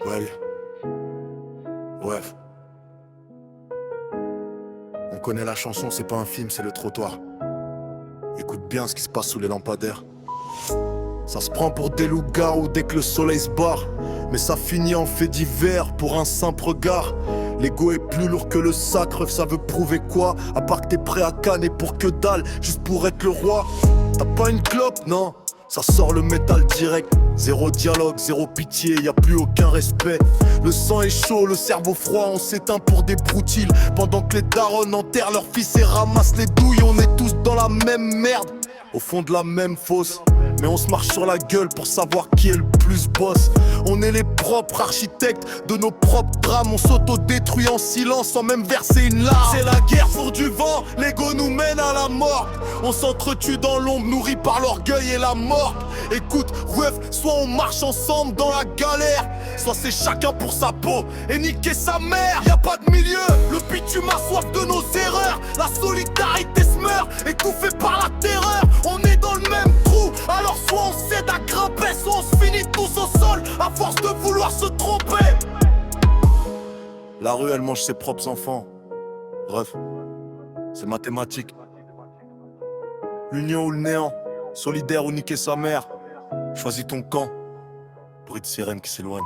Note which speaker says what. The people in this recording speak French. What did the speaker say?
Speaker 1: Ouais. Ouais. On connaît la chanson, c'est pas un film, c'est le trottoir. Écoute bien ce qui se passe sous les lampadaires. Ça se prend pour des loups-garous dès que le soleil se barre, mais ça finit en fait divers pour un simple regard. L'ego est plus lourd que le sacre, ça veut prouver quoi? À part que t'es prêt à canner pour que dalle, juste pour être le roi. T'as pas une clope? Non, ça sort le métal direct. Zéro dialogue, zéro pitié, y a plus aucun respect. Le sang est chaud, le cerveau froid, on s'éteint pour des broutiles. Pendant que les darons enterrent leurs fils et ramassent les douilles, on est tous dans la même merde, au fond de la même fosse. Mais on se marche sur la gueule pour savoir qui est le plus boss. On est les propres architectes de nos propres drames. On s'auto-détruit en silence sans même verser une larme. C'est la guerre pour du vent, l'ego nous mène à la mort. On s'entretue dans l'ombre, nourri par l'orgueil et la mort. Écoute, ref, soit on marche ensemble dans la galère, soit c'est chacun pour sa peau et niquer sa mère. Y'a pas de milieu, le bitume a soif de nos erreurs. La solidarité se meurt, étouffée par la terreur. On est dans le même trou, alors soit on cède à grimper, soit on se finit tous au sol à force de vouloir se tromper. La rue elle mange ses propres enfants. Bref, c'est mathématique. L'union ou le néant, solidaire ou niquer sa mère. Choisis ton camp, bruit de sirène qui s'éloigne.